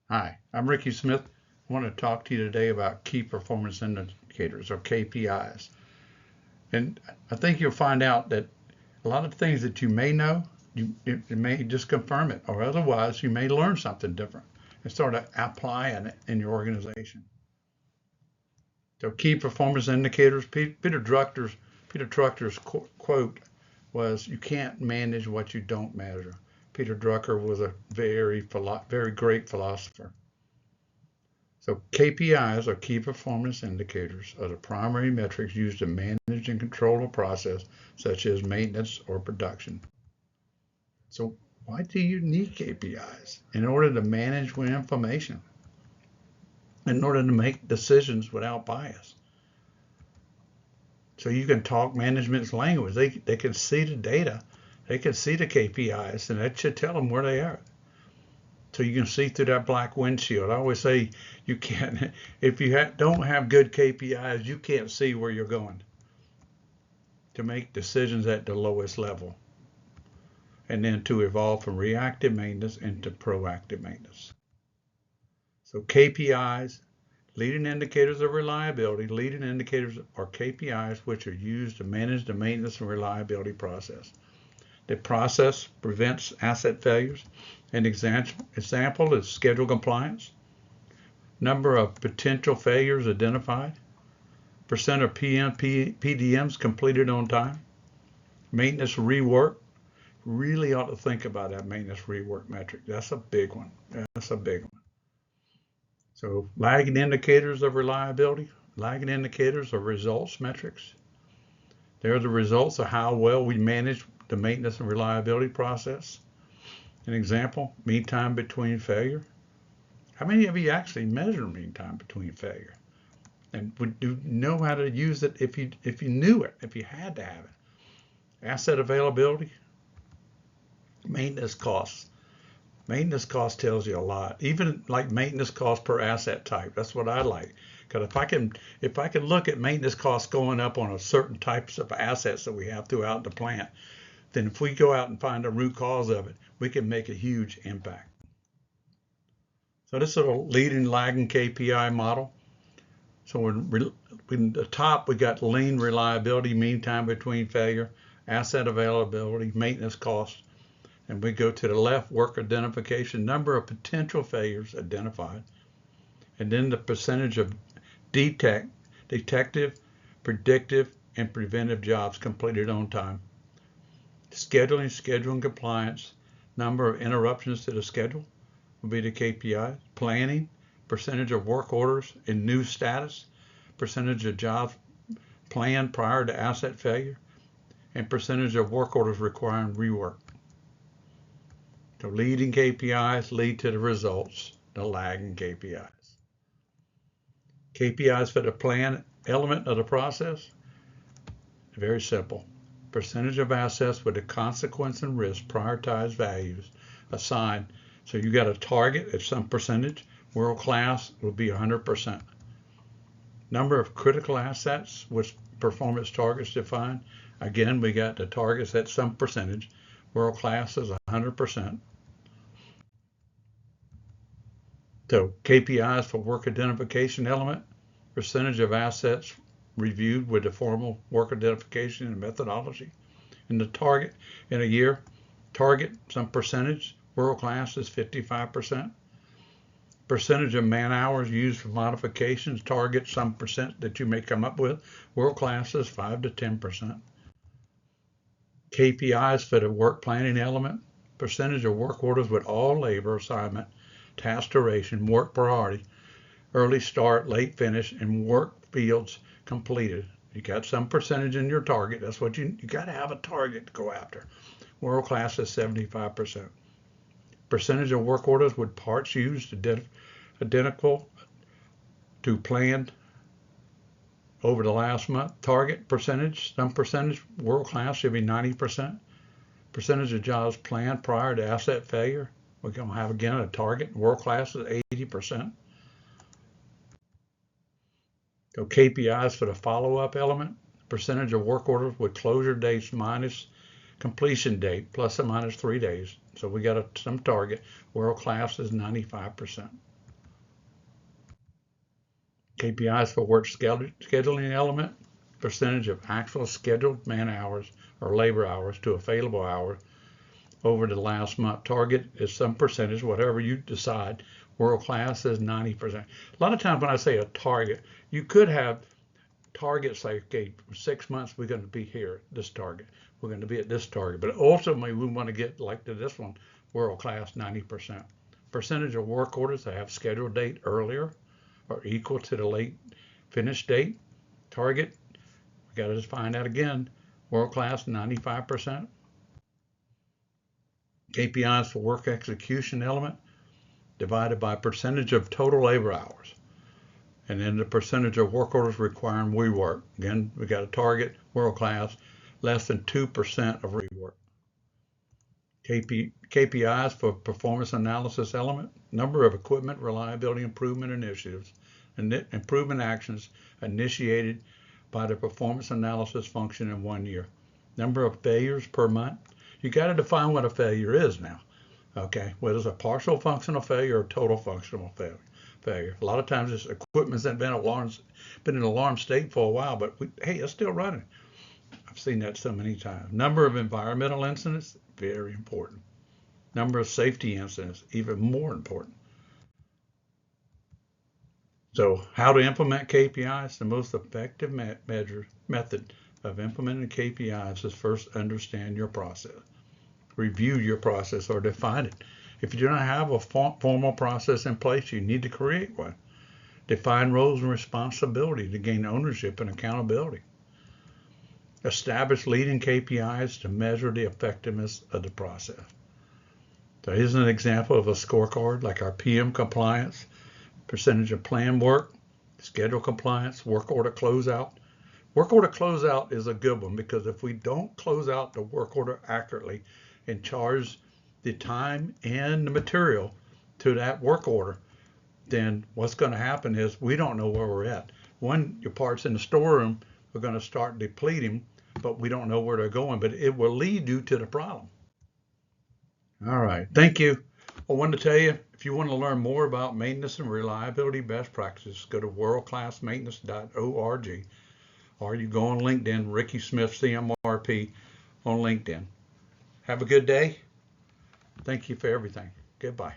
Hi, I'm Ricky Smith. I want to talk to you today about key performance indicators or KPIs. And I think you'll find out that a lot of things that you may know, it may just confirm it, or otherwise you may learn something different and start to apply it in your organization. So key performance indicators, Peter Drucker's quote was, "You can't manage what you don't measure." Peter Drucker was a very great philosopher. So KPIs, or key performance indicators, are the primary metrics used to manage and control a process such as maintenance or production. So why do you need KPIs? In order to manage with information, in order to make decisions without bias. So you can talk management's language. They can see the data, they can see the KPIs, and that should tell them where they are. So you can see through that black windshield. I always say you can't, if you don't have good KPIs, you can't see where you're going to make decisions at the lowest level, and then to evolve from reactive maintenance into proactive maintenance. So KPIs, leading indicators of reliability, leading indicators are KPIs which are used to manage the maintenance and reliability process. The process prevents asset failures. An example is schedule compliance, number of potential failures identified, percent of PDMs completed on time, maintenance rework. Really ought to think about that maintenance rework metric. That's a big one. That's a big one. So lagging indicators of reliability, lagging indicators of results metrics. They're the results of how well we manage the maintenance and reliability process. An example, mean time between failure. How many of you actually measure mean time between failure? And would you know how to use it if you knew it, if you had to have it? Asset availability, maintenance costs. Maintenance cost tells you a lot. Even like maintenance cost per asset type. That's what I like. Because if I can look at maintenance costs going up on a certain types of assets that we have throughout the plant, then if we go out and find the root cause of it, we can make a huge impact. So this is a leading lagging KPI model. So in the top, we got lean reliability, mean time between failure, asset availability, maintenance costs. And we go to the left, work identification, number of potential failures identified, and then the percentage of detective, predictive, and preventive jobs completed on time. Scheduling compliance, number of interruptions to the schedule will be the KPI. Planning, percentage of work orders in new status, percentage of jobs planned prior to asset failure, and percentage of work orders requiring rework. So leading KPIs lead to the results, the lagging KPIs. KPIs for the plan element of the process, very simple. Percentage of assets with the consequence and risk prioritized values assigned. So you got a target at some percentage. World class would be 100%. Number of critical assets with performance targets defined. Again, we got the targets at some percentage. World class is 100%. So KPIs for work identification element, percentage of assets reviewed with the formal work identification and methodology. And the target in a year, target some percentage, world class is 55%. Percentage of man hours used for modifications, target some percent that you may come up with, world class is 5 to 10%. KPIs for the work planning element, percentage of work orders with all labor assignment, task duration, work priority, early start, late finish, and work fields completed. You got some percentage in your target. That's what you got to have a target to go after. World class is 75%. Percentage of work orders with parts used identical to planned over the last month. Target percentage, some percentage, world class should be 90%. Percentage of jobs planned prior to asset failure. We're going to have again a target. World class is 80%. So KPIs for the follow-up element, percentage of work orders with closure dates minus completion date, plus or minus 3 days. So we got some target. World class is 95%. KPIs for work scheduling element, percentage of actual scheduled man hours or labor hours to available hours over the last month. Target is some percentage, whatever you decide. World class is 90%. A lot of times when I say a target, you could have targets like, okay, 6 months we're going to be here at this target. We're going to be at this target. But ultimately we want to get like to this one, world class 90%. Percentage of work orders that have scheduled date earlier or equal to the late finish date. Target, we got to just find that again, world class 95%. KPIs for work execution element divided by percentage of total labor hours. And then the percentage of work orders requiring rework. Again, we got a target, world class, less than 2% of rework. KPIs for performance analysis element, number of equipment reliability improvement initiatives and improvement actions initiated by the performance analysis function in 1 year. Number of failures per month. You got to define what a failure is now. Okay, whether it's a partial functional failure or total functional failure. A lot of times this equipment's been in alarm state for a while, but hey, it's still running. I've seen that so many times. Number of environmental incidents, very important. Number of safety incidents, even more important. So how to implement KPIs? The most effective method of implementing KPIs is first understand your process. Review your process or define it. If you do not have a formal process in place, you need to create one. Define roles and responsibility to gain ownership and accountability. Establish leading KPIs to measure the effectiveness of the process. So here's an example of a scorecard like our PM compliance, percentage of planned work, schedule compliance, work order closeout. Work order closeout is a good one because if we don't close out the work order accurately and charge the time and the material to that work order, then what's going to happen is we don't know where we're at. When your parts in the storeroom are going to start depleting, but we don't know where they're going, but it will lead you to the problem. All right, thank you. I wanted to tell you, if you want to learn more about maintenance and reliability best practices, go to worldclassmaintenance.org, or you go on LinkedIn, Ricky Smith CMRP on LinkedIn. Have a good day. Thank you for everything. Goodbye.